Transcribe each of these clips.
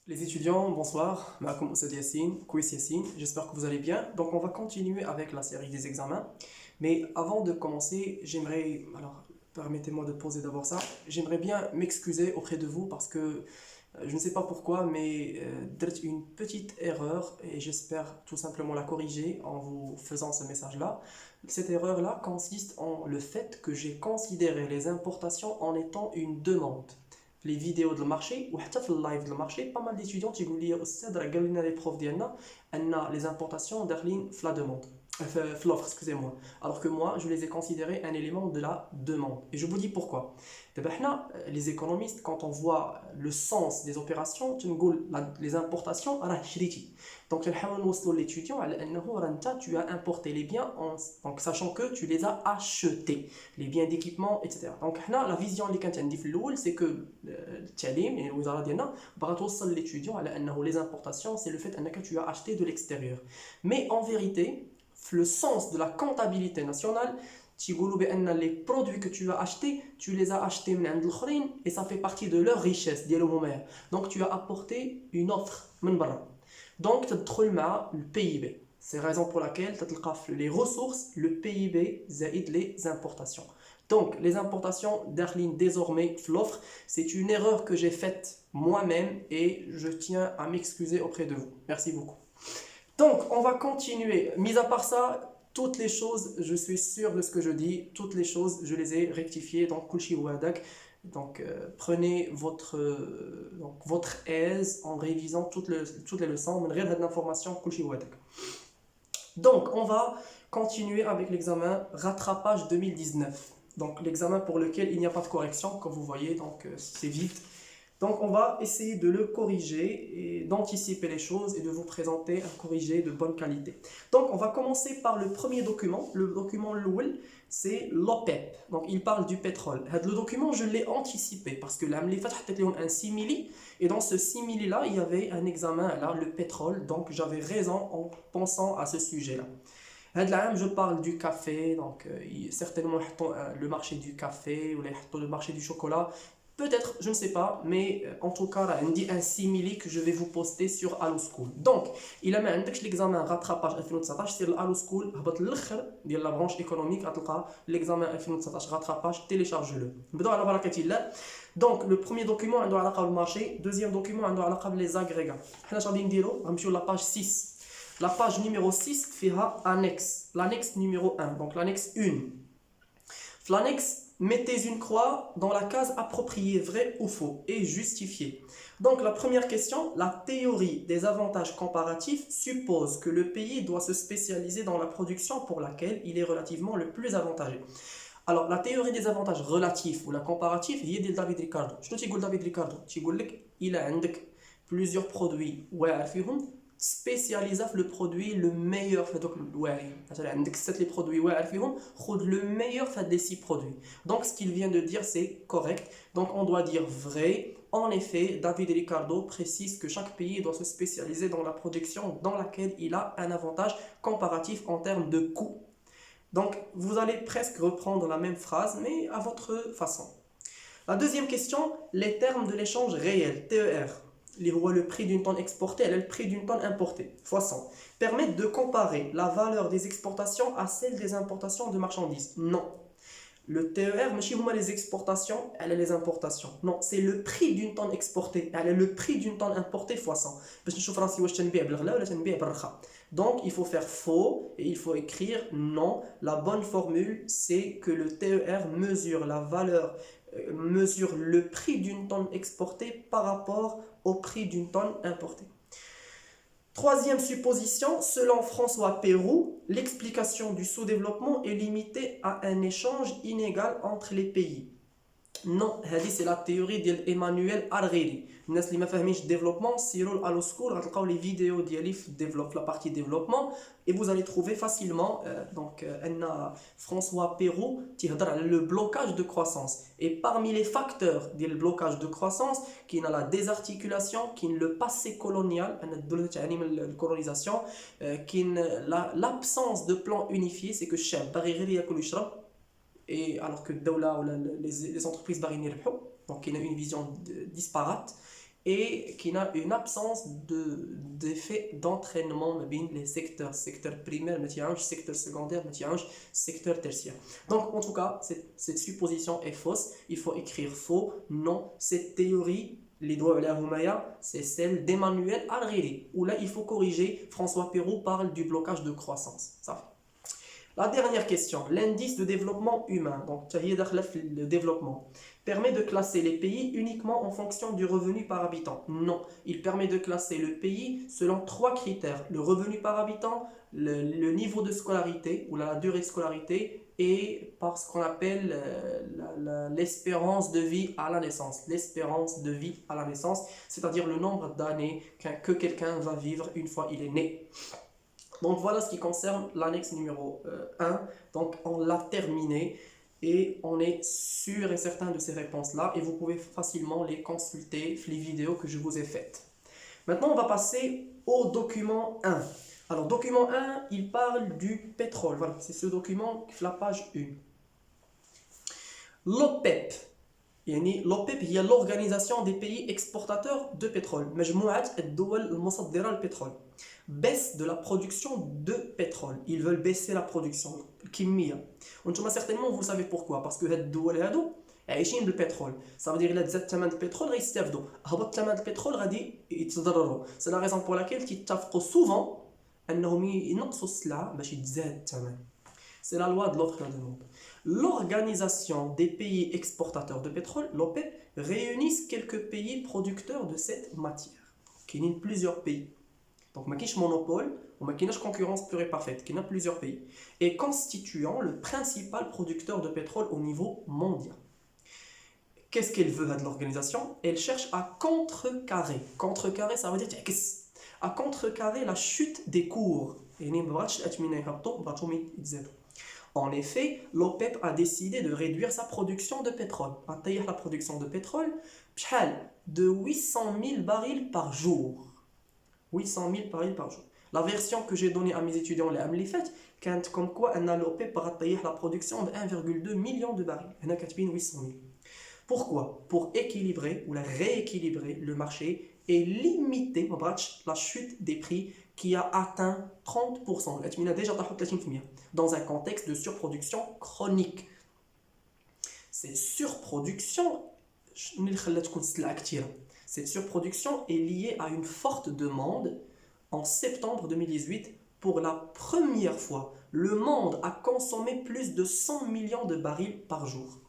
Les étudiants, bonsoir. Maakoum Ossad Yassine, Kouis Yassine. J'espère que vous allez bien. Donc, on va continuer avec la série des examens. Mais avant de commencer, permettez-moi de poser d'abord ça. J'aimerais bien m'excuser auprès de vous parce que je ne sais pas pourquoi, mais d'être une petite erreur et j'espère tout simplement la corriger en vous faisant ce message-là. Cette erreur-là consiste en le fait que j'ai considéré les importations en étant une demande. Les vidéos de marché ou حتى في اللايف de marché pas mal d'étudiants تيقول لي استاذ راه قال لنا لي بروف ديالنا ان les importations داخلين في la demande في l'offre, excusez-moi. Alors que moi, je les ai considérés un élément de la demande. Et je vous dis pourquoi. D'abord, les économistes, quand on voit le sens des opérations, les importations, donc l'étudiant, tu as importé les biens, donc sachant que tu les as achetés, les biens d'équipement, etc. Donc la vision c'est que l'étudiant, les importations, c'est le fait que tu as acheté de l'extérieur. Mais en vérité, le sens de la comptabilité nationale, les produits que tu as achetés, tu les as achetés et ça fait partie de leur richesse. Donc tu as apporté une offre. Donc tu as le PIB. C'est la raison pour laquelle tu as les ressources, le PIB, les importations. Donc les importations d'Arline désormais, l'offre, c'est une erreur que j'ai faite moi-même et je tiens à m'excuser auprès de vous. Merci beaucoup. Donc, on va continuer. Mis à part ça, toutes les choses, je suis sûr de ce que je dis, toutes les choses, je les ai rectifiées. Donc, Kulchi Wadak. Donc, prenez votre aise en révisant toutes les leçons. L'information Kulchi Wadak. Donc, on va continuer avec l'examen rattrapage 2019. Donc, l'examen pour lequel il n'y a pas de correction, comme vous voyez, donc c'est vite. Donc on va essayer de le corriger et d'anticiper les choses et de vous présenter un corrigé de bonne qualité. Donc on va commencer par le premier document. Le document LOL, c'est l'OPEP. Donc il parle du pétrole. Le document, je l'ai anticipé parce que là, un simili et dans ce simili là, il y avait un examen là, le pétrole. Donc j'avais raison en pensant à ce sujet-là. Je parle du café, donc certainement le marché du café ou le marché du chocolat. Peut-être, je ne sais pas, mais en tout cas, il dit un simili que je vais vous poster sur Allo School. Donc, il a mis l'examen rattrapage 2019 sur Allo School, de la branche économique, l'examen 2019 rattrapage, télécharge-le. Donc, le premier document, on doit le marché. Deuxième document, on doit les agrégats. On va sur la page 6. La page numéro 6 fera annexe. L'annexe numéro 1, donc l'annexe 1. L'annexe, mettez une croix dans la case appropriée, vrai ou faux, et justifié. Donc la première question, la théorie des avantages comparatifs suppose que le pays doit se spécialiser dans la production pour laquelle il est relativement le plus avantagé. Alors la théorie des avantages relatifs ou la comparatif, il y a David Ricardo. Je te dis David Ricardo, il a plusieurs produits, spécialisé le produit le meilleur fait donc les produits le meilleur fait des 6 produits. Donc ce qu'il vient de dire c'est correct. Donc on doit dire vrai. En effet, David Ricardo précise que chaque pays doit se spécialiser dans la production dans laquelle il a un avantage comparatif en termes de coût. Donc vous allez presque reprendre la même phrase mais à votre façon. La deuxième question, les termes de l'échange réel, TER. Le prix d'une tonne exportée et le prix d'une tonne importée, fois 100, permettent de comparer la valeur des exportations à celle des importations de marchandises. Non. Le TER, mais si vous les exportations, elle est les importations. Non, c'est le prix d'une tonne exportée, elle est le prix d'une tonne importée fois 100. Donc, il faut faire faux et il faut écrire non. La bonne formule, c'est que le TER mesure la valeur, mesure le prix d'une tonne exportée par rapport au prix d'une tonne importée. Troisième supposition, selon François Pérou, l'explication du sous-développement est limitée à un échange inégal entre les pays. Non, c'est la théorie d'Emmanuel Hariri. الناس اللي ما فاهمينش développement سيروا Allo School غتلقاو les vidéos ديالي في développe la partie développement et vous allez trouver facilement François Pérou تيهضر على le blocage de croissance et parmi les facteurs ديال blocage de croissance كاين la désarticulation كاين le passé colonial أن الدولة تعاني من الكولونيزاسيون كاين l'absence de plan unifié c'est que الشعب باغي غير ياكل ويشرب et alors que les entreprises باغيين يربحوا. Donc il y a une vision disparate et qui a une absence d'effet d'entraînement bien les secteurs, secteur primaire, secteur secondaire, secteur tertiaire. Donc en tout cas, cette supposition est fausse. Il faut écrire faux. Non, cette théorie, les doigts à la Houmaya, c'est celle d'Emmanuel Hariri, où là il faut corriger. François Perrault parle du blocage de croissance. Ça. La dernière question, l'indice de développement humain, donc le développement, permet de classer les pays uniquement en fonction du revenu par habitant. Non, il permet de classer le pays selon 3 critères. Le revenu par habitant, le niveau de scolarité ou la durée de scolarité et par ce qu'on appelle l'espérance de vie à la naissance. L'espérance de vie à la naissance, c'est-à-dire le nombre d'années que quelqu'un va vivre une fois il est né. Donc voilà ce qui concerne l'annexe numéro 1. Donc on l'a terminé et on est sûr et certain de ces réponses-là et vous pouvez facilement les consulter, les vidéos que je vous ai faites. Maintenant on va passer au document 1. Alors document 1, il parle du pétrole. Voilà, c'est ce document, la page 1. L'OPEP. L'OPEP هي l'organisation des pays exportateurs de pétrole. مجموعة الدول المصدرة للبترول. Baisse de la production de pétrole. Ils veulent baisser la production. الكمية. وانتم certainement vous savez pourquoi. Parce que هاد الدول هادو عايشين بالبترول. Ça veut dire إلا تزاد ثمن البترول غيستافدوا. هبط ثمن البترول غادي يتضرروا. C'est la raison pour laquelle تيتفقوا souvent أنهم ينقصوا السلعة باش يتزاد الثمن. C'est la loi de l'offre et la demande. L'organisation des pays exportateurs de pétrole, l'OPEP, réunit quelques pays producteurs de cette matière. Il y a plusieurs pays. Donc, il y a un monopole, il y a une concurrence pure et parfaite. Il y a plusieurs pays. Et constituant le principal producteur de pétrole au niveau mondial. Qu'est-ce qu'elle veut de l'organisation? Elle cherche à contrecarrer. Contrecarrer, ça veut dire à contrecarrer la chute des cours. En effet, l'OPEP a décidé de réduire sa production de pétrole. La production de pétrole de 800 000 barils par jour. 800 000 barils par jour. La version que j'ai donnée à mes étudiants l'année fait, comme quoi l'OPEP va la production de 1,2 million de barils. 800 000. Pourquoi? Pour équilibrer ou rééquilibrer le marché et limiter la chute des prix qui a atteint 30%. Dans un contexte de surproduction chronique. Cette surproduction est liée à une forte demande. En septembre 2018, pour la première fois, le monde a consommé plus de 100 millions de barils par jour.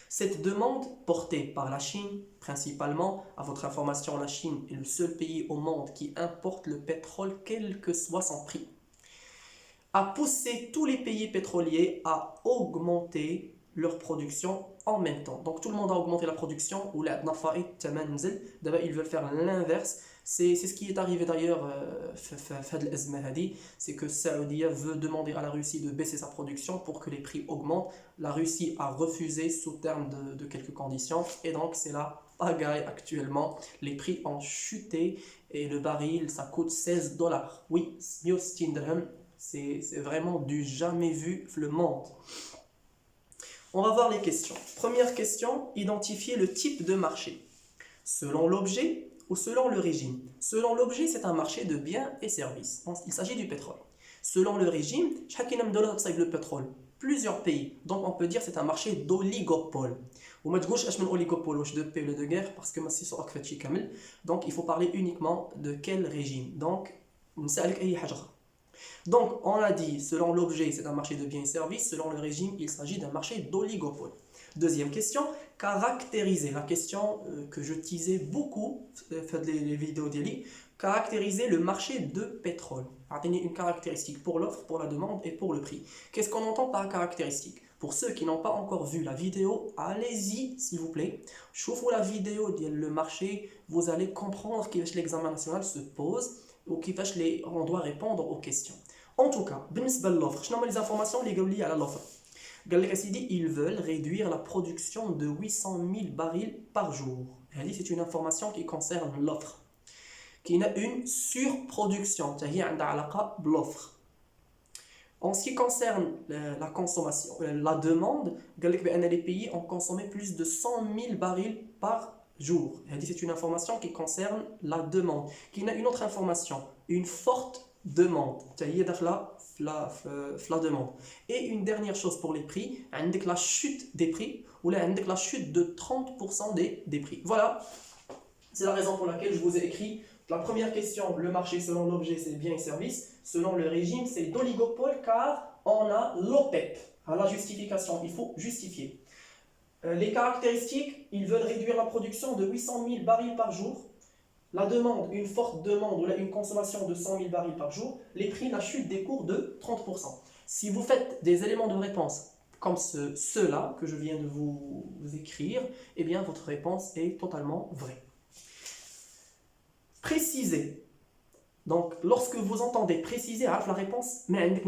Cette demande, portée par la Chine, principalement, à votre information, la Chine est le seul pays au monde qui importe le pétrole, quel que soit son prix, a poussé tous les pays pétroliers à augmenter leur production en même temps. Donc tout le monde a augmenté la production, ou ils veulent faire l'inverse. C'est ce qui est arrivé d'ailleurs, c'est que Saoudia veut demander à la Russie de baisser sa production pour que les prix augmentent. La Russie a refusé sous terme de quelques conditions et donc c'est la pagaille actuellement. Les prix ont chuté et le baril ça coûte 16 dollars. Oui, 160 dirhams, c'est vraiment du jamais vu le monde. On va voir les questions. Première question, identifier le type de marché. Selon l'objet ou selon le régime. Selon l'objet, c'est un marché de biens et services. Il s'agit du pétrole. Selon le régime, le pétrole. Plusieurs pays. Donc on peut dire que c'est un marché d'oligopole. Ou oligopole de paix ou de guerre parce que donc il faut parler uniquement de quel régime. Donc on a dit, selon l'objet, c'est un marché de biens et services. Selon le régime, il s'agit d'un marché d'oligopole. Deuxième question, caractériser. La question que je teasais beaucoup, faites les vidéos d'Eli, caractériser le marché de pétrole. Une caractéristique pour l'offre, pour la demande et pour le prix. Qu'est-ce qu'on entend par caractéristique? Pour ceux qui n'ont pas encore vu la vidéo, allez-y s'il vous plaît. Chauffez la vidéo le marché, vous allez comprendre que l'examen national se pose ou on doit répondre aux questions. En tout cas, l'offre. Je les informations liées à l'offre. Ils veulent réduire la production de 800 000 barils par jour. C'est une information qui concerne l'offre. Qui a une surproduction. L'offre. En ce qui concerne la consommation, la demande, les pays ont consommé plus de 100 000 barils par jours. C'est une information qui concerne la demande. Qui a une autre information, une forte demande. La demande. Et une dernière chose pour les prix, avec la chute des prix, ou là, avec la chute de 30% des prix. Voilà, c'est la raison pour laquelle je vous ai écrit la première question, le marché selon l'objet, c'est biens et services. Selon le régime, c'est d'oligopole car on a l'OPEP. À la justification, il faut justifier. Les caractéristiques, ils veulent réduire la production de 800 000 barils par jour. La demande, une forte demande ou une consommation de 100 000 barils par jour. Les prix, la chute des cours de 30%. Si vous faites des éléments de réponse comme ceux-là que je viens de vous écrire, eh bien votre réponse est totalement vraie. Préciser. Donc, lorsque vous entendez préciser, la réponse, mais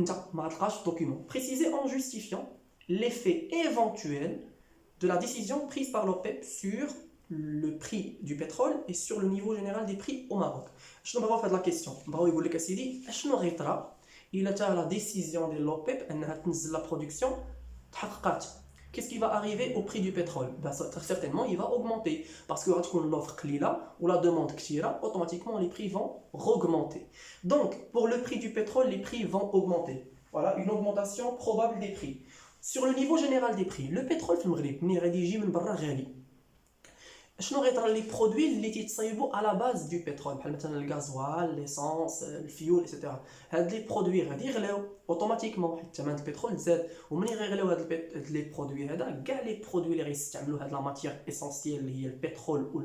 document. Préciser en justifiant l'effet éventuel de la décision prise par l'OPEP sur le prix du pétrole et sur le niveau général des prix au Maroc. Je ne vais pas faire de la question. Je vais vous dire, il a la décision de l'OPEP de la production. Qu'est-ce qui va arriver au prix du pétrole? Certainement, il va augmenter. Parce que l'offre là ou la demande là, automatiquement, les prix vont augmenter. Donc, pour le prix du pétrole, les prix vont augmenter. Voilà, une augmentation probable des prix. Sur le niveau général des prix, le pétrole, les produits qui sont à la base du pétrole, le gasoil, l'essence, le fioul, etc. Les produits automatiquement, le pétrole, les produits, les produits la matière essentielle, le pétrole ou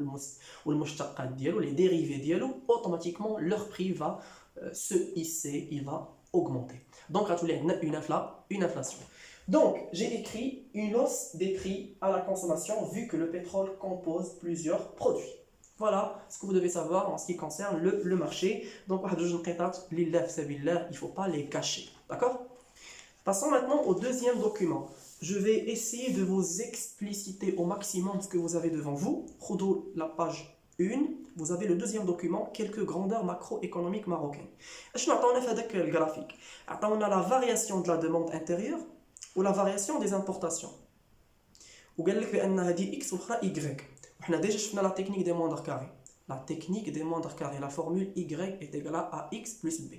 les dérivés, automatiquement leur prix va se hisser, il va augmenter. Donc, une inflation. Donc, j'ai écrit une hausse des prix à la consommation vu que le pétrole compose plusieurs produits. Voilà ce que vous devez savoir en ce qui concerne le marché. Donc, il ne faut pas les cacher. D'accord? Passons maintenant au deuxième document. Je vais essayer de vous expliciter au maximum ce que vous avez devant vous. Khoudou la page 1. Vous avez le deuxième document, quelques grandeurs macroéconomiques marocaines. Je vais le graphique. On a la variation de la demande intérieure ou la variation des importations. وقال لك بان هذه x واخرى y. وحنا déjà شفنا la technique des moindres carrés. La technique des moindres carrés, la formule y est égale à x plus b.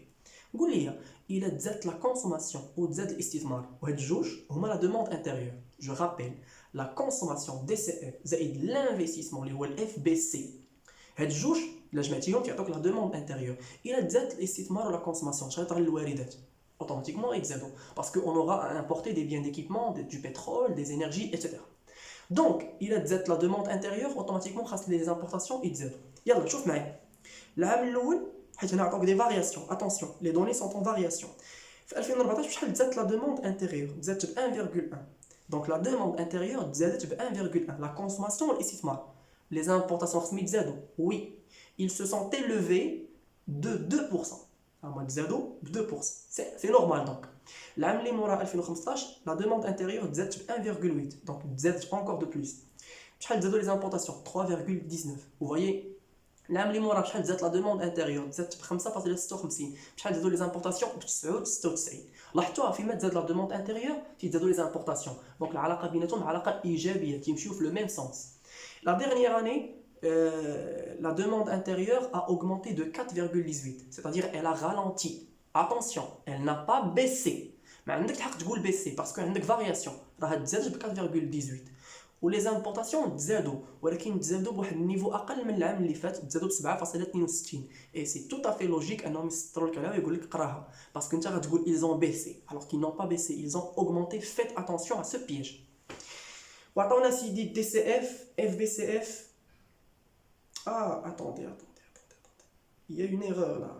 قول لي il تزاد la consommation ou تزاد الاستثمار وهاد جوج هما la demande intérieure. Je rappelle, la consommation DCF زائد l'investissement اللي هو FBC. هاد جوج الا جمعتيهم تعطوك la demande intérieure. il تزاد الاستثمار ولا consommation شحال تغلي الواردات automatiquement exado, parce qu'on aura à importer des biens d'équipement, du pétrole, des énergies, etc. Donc, il a la demande intérieure, automatiquement, les importations, il y a des variations. Attention, les données sont en variation. La demande intérieure, 1,1. Donc, la demande intérieure, 1,1. La consommation, les importations, oui, ils se sont élevés de 2%. de 2%. C'est normal donc. L'année 2015, la demande intérieure est 1,8. Donc, encore de plus. Les importations, 3,19. Vous voyez, l'année 2015, la demande intérieure est 5,56. Les importations, 96. لاحظتوا في ما تزاد la demande intérieure تزادوا les importations. Donc, العلاقة بيناتهم علاقة إيجابية تمشيو في le même sens. La dernière année, la demande intérieure a augmenté de 4,18, c'est-à-dire elle a ralenti. Attention, elle n'a pas baissé. Mais elle a baissé parce qu'il y a une variation. Elle a 4,18. Ou les importations, ولكن تزادوا بواحد النيفو اقل من العام اللي فات تزادوا ب 7.62 et c'est tout à fait logique انهم يسطروا لك عليها ويقول لك قراها parce que انت غتقول ils ont baissé alors qu'ils n'ont pas baissé, ils ont augmenté. Faites attention à ce piège. وعطاونا سيدي DCF, FBCF. Ah, attendez. Il y a une erreur là.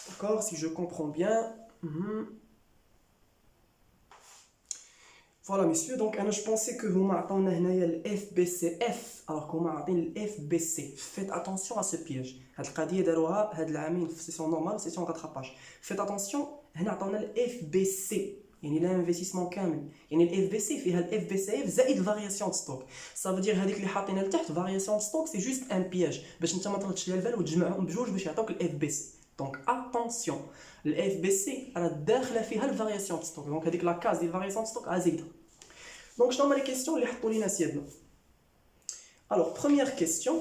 D'accord, si je comprends bien. Voilà, messieurs, donc je pensais que vous m'attendez le FBCF, alors qu'on m'a le FBC. Faites attention à ce piège. Session normale, session rattrapage. Faites attention, on a le FBC. يعني l'investissement كامل يعني الاف بي سي فيها الاف بي سي زائد الفارياسيون دو ستوك. صافو دير هذيك اللي حاطينها لتحت فارياسيون دو ستوك سي جوست ان بياج باش انت ما تردش ليها البال وتجمعهم بجوج باش يعطوك الاف بي سي. دونك اتونسيون الاف بي سي راه داخله فيها الفارياسيون دو ستوك. دونك هذيك لا كاز ديال الفارياسيون دو ستوك زايده. دونك شنو هما لي كيسيون اللي حطوا لينا سيادنا؟ Alors, première question.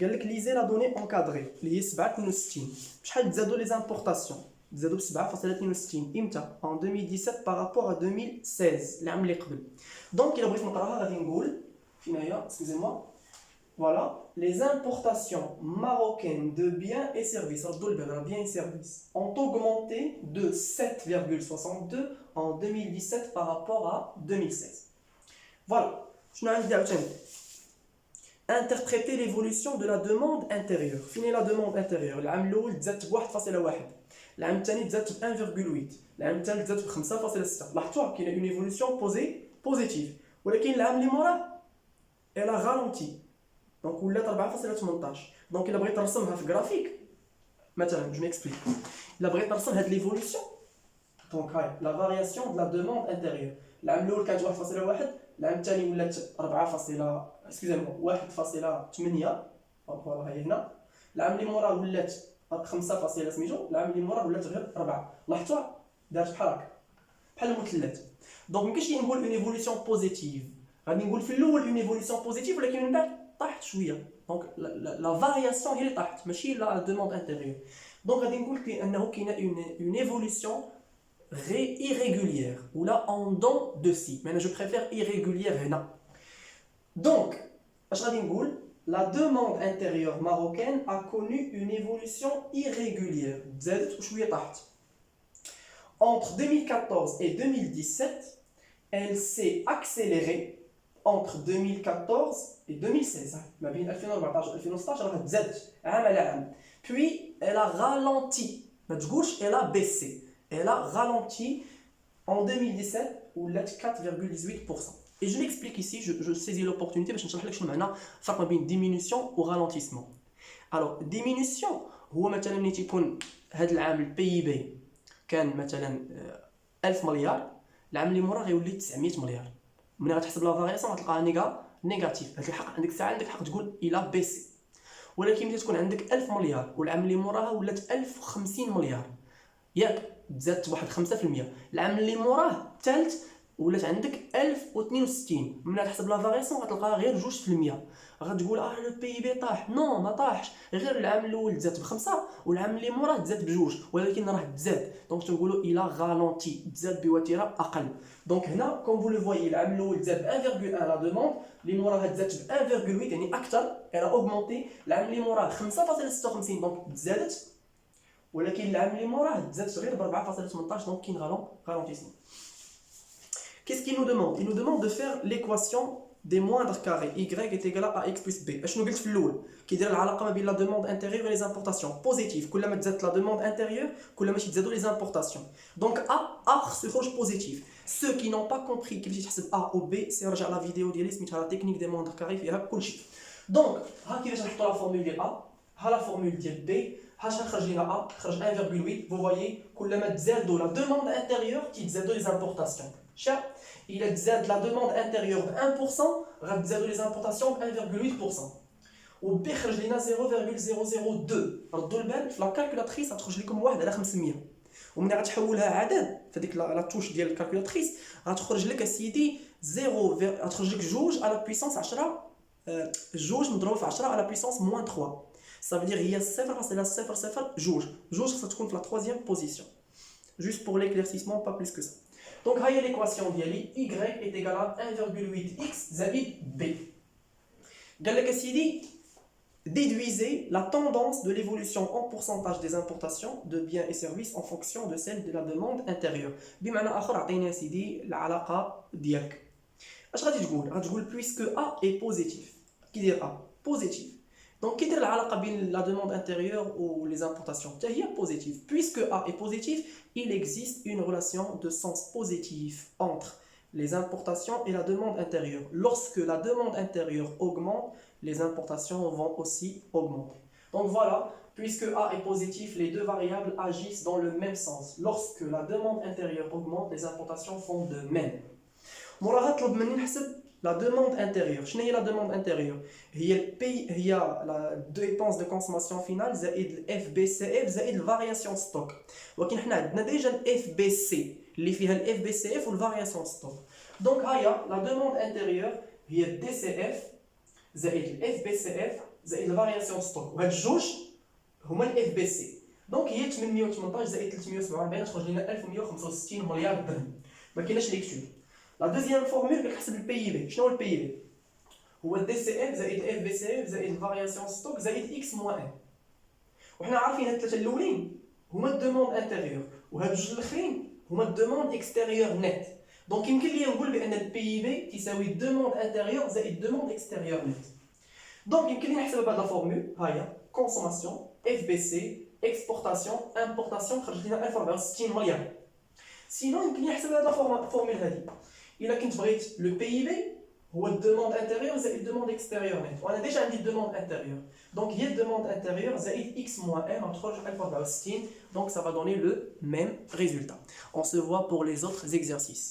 قال لك lisez la donnée encadrée اللي هي 67. شحال تزادوا les importations؟ تزادوا ب 7.62 امتى؟ En 2017 par rapport à 2016 العام اللي قبل. دونك الا بغيت نقراها غادي نقول فين هي؟ excusez-moi. Voilà, les importations marocaines de biens et services, biens et services, ont augmenté de 7,62 en 2017 par rapport à 2016. Voilà, je n'ai rien dit. Interpréter l'évolution de la demande intérieure. Fini la demande intérieure. العام الأول تزادت ب 1.1. العام الثاني تزادت ب 1.8. العام الثالث تزادت ب 5.6. لاحظتوا كاينه une évolution positive. ولكن العام اللي موراه elle a ralenti. Donc ولات 4.18. Donc الا بغيت نرسمها في جرافيك مثلا je m'explique. الا بغيت نرسم هاد l'évolution. Donc هاي la variation de la demande intérieure. العام الأول كانت 1.1. العام الثاني ولات 4. excusez-moi 1.8. فوالا هي هنا. العام اللي موراه ولات 5. سميتو. العام اللي موراه ولات غير 4. لاحظتوا دارت بحال هكا بحال المثلث. دونك مكاينش نقول اون ايفوليسيون بوزيتيف. غادي نقول في الاول اون ايفوليسيون بوزيتيف ولكن من بعد طاحت شويه. دونك لا فارياسيون هي اللي طاحت ماشي لا دوموند انتيريور. دونك غادي نقول انه كاينه اون ايفوليسيون irrégulière ou là en dents de scie. Mais je préfère irrégulière هنا. Donc, اش غادي نقول la demande intérieure marocaine a connu une évolution irrégulière. زادت وشويه طاحت. Entre 2014 et 2017, elle s'est accélérée entre 2014 et 2016. ما بين 2014 و 2016 راه تزادت عام على عام. Puis elle a ralenti. ما تقولش elle a baissé. Elle a ralenti en 2017 ou ولات 4,18%. Et je m'explique ici, je saisis l'opportunité باش نشرح لك شنو معنى الفرق ما بين diminution و ralentissement. Alors diminution هو مثلا ملي تيكون هذا العام البي بي كان مثلا 1000 مليار، العام اللي موراه غيولي 900 مليار. ملي غتحسب لا فارياسيون غتلقاها نيجاتيف. هاد الحق عندك ساعه عندك حق تقول الى بيسي. ولكن ملي تكون عندك 1000 مليار والعام اللي موراها ولات 1050 مليار ياك تزادت بواحد 5%. العام اللي موراه الثالث ولات عندك 1062. ملي تحسب لا فارياسيون غتلقاها غير 2%. غتقول لو بي بي طاح. نو ما طاحش، غير العام الاول تزاد ب5 والعام اللي موراه تزاد ب2 ولكن راه تزاد. دونك تنقولوا الى غالونتي تزاد بوتيره اقل. دونك هنا كوم فو لو فويي العام الاول تزاد ب 1.1 لا دوموند، اللي موراها تزادت ب 1.8 يعني اكثر، انا اوغمونتي. العام اللي موراه 5.56 دونك تزادت، ولكن العام اللي موراه تزادت غير ب 4.18 دونك كاين ralentissement. Qu'est-ce qu'il nous demande? Il nous demande de faire l'équation des moindres carrés. Y est égal à x plus b. اشنو قلت في الاول؟ كيدير العلاقه ما بين لا demande intérieure et les importations positive. كلما تزادت la demande intérieure كلما تزادوا les importations. Donc a سيخرج positif. Ceux qui n'ont pas compris كيفاش تحسب a ou b سي رجع لا فيديو ديالي سميتها لا تكنيك دي موندر كاري فيها كلشي. دونك ها كيفاش نحطوا لا فورمول ديال a، ها لا فورمول ديال b، ها شحال خرج لنا a خرج 1.8. vous voyez كلما تزادوا la demande intérieure تزادوا les importations. Il exerce la demande intérieure de 1%, غتزادوا les importations ب 1.8%. وبيخرج لنا 0.002. ردوا البال في لا كالكولاتريس غتخرج لكم 1 على 500. ومني غتحولها عدد فديك لا توش ديال الكالكولاتريس غتخرج لك اسيدي 0 غتخرج لك 2 على بويسونس 10 2 مضروب في 10 على بويسونس موان 3. Ça veut dire هي 0.002. 2 خصها تكون في لا 3e position. Juste pour l'éclaircissement, pas plus que ça. Donc, هاي l'équation ديالي y est égal à 1.8x زائد b. قال لك اسيدي déduisez la tendance de l'évolution en pourcentage des importations de biens et services en fonction de celle de la demande intérieure. بمعنى آخر عطينا اسيدي العلاقة ديالك. اش غادي تقول؟ غتقول puisque a est positif. كي داير a positif. Donc, quelle est la relation la demande intérieure ou les importations? C'est positif. Puisque A est positif, il existe une relation de sens positif entre les importations et la demande intérieure. Lorsque la demande intérieure augmente, les importations vont aussi augmenter. Donc voilà, puisque A est positif, les deux variables agissent dans le même sens. Lorsque la demande intérieure augmente, les importations font de même. La demande intérieure. شنو هي la demande intérieure؟ هي la dépense de consommation finale زائد ال FBCF زائد الفارياسيون ستوك. ولكن حنا عندنا ديجا ال FBC اللي فيها ال FBCF والفارياسيون ستوك. دونك هيا la demande intérieure هي DCF زائد الاف بي سي اف زائد الفارياسيون ستوك، وهاد الجوج هما الاف بي سي. دونك هي 818 زائد 347 تخرج لنا 1165 مليار درهم. ما كايناش ليكتور. لا دوزيام فورمول كنحسب البي اي بي. شنو هو البي اي بي؟ هو الدي سي اف زائد الاف بي سي اف زائد الفارياسيون ستوك زائد اكس موان ان. وحنا عارفين هاد الثلاثه الاولين هما الدوموند انتيريور، وهاد الجوج الاخرين هما الدوموند اكستيريور نت. دونك يمكن لي نقول بان البي اي بي تساوي دوموند انتيريور زائد دوموند اكستيريور نت. دونك يمكن لي نحسبها بهاد لا فورمول. ها هي كونسوماسيون اف بي سي اكسبورتاسيون امبورتاسيون خرجت لنا 1064 مليار. سينو يمكن لي نحسب هاد لا فورمول هادي. الا كنت بغيت لو بي اي بي هو الدوموند انتيريور زائد الدوموند اكستيريور نت، وانا ديجا عندي الدوموند انتيريور. Donc, il y a une demande intérieure, zaïd x moins m entre 1064. Donc, ça va donner le même résultat. On se voit pour les autres exercices.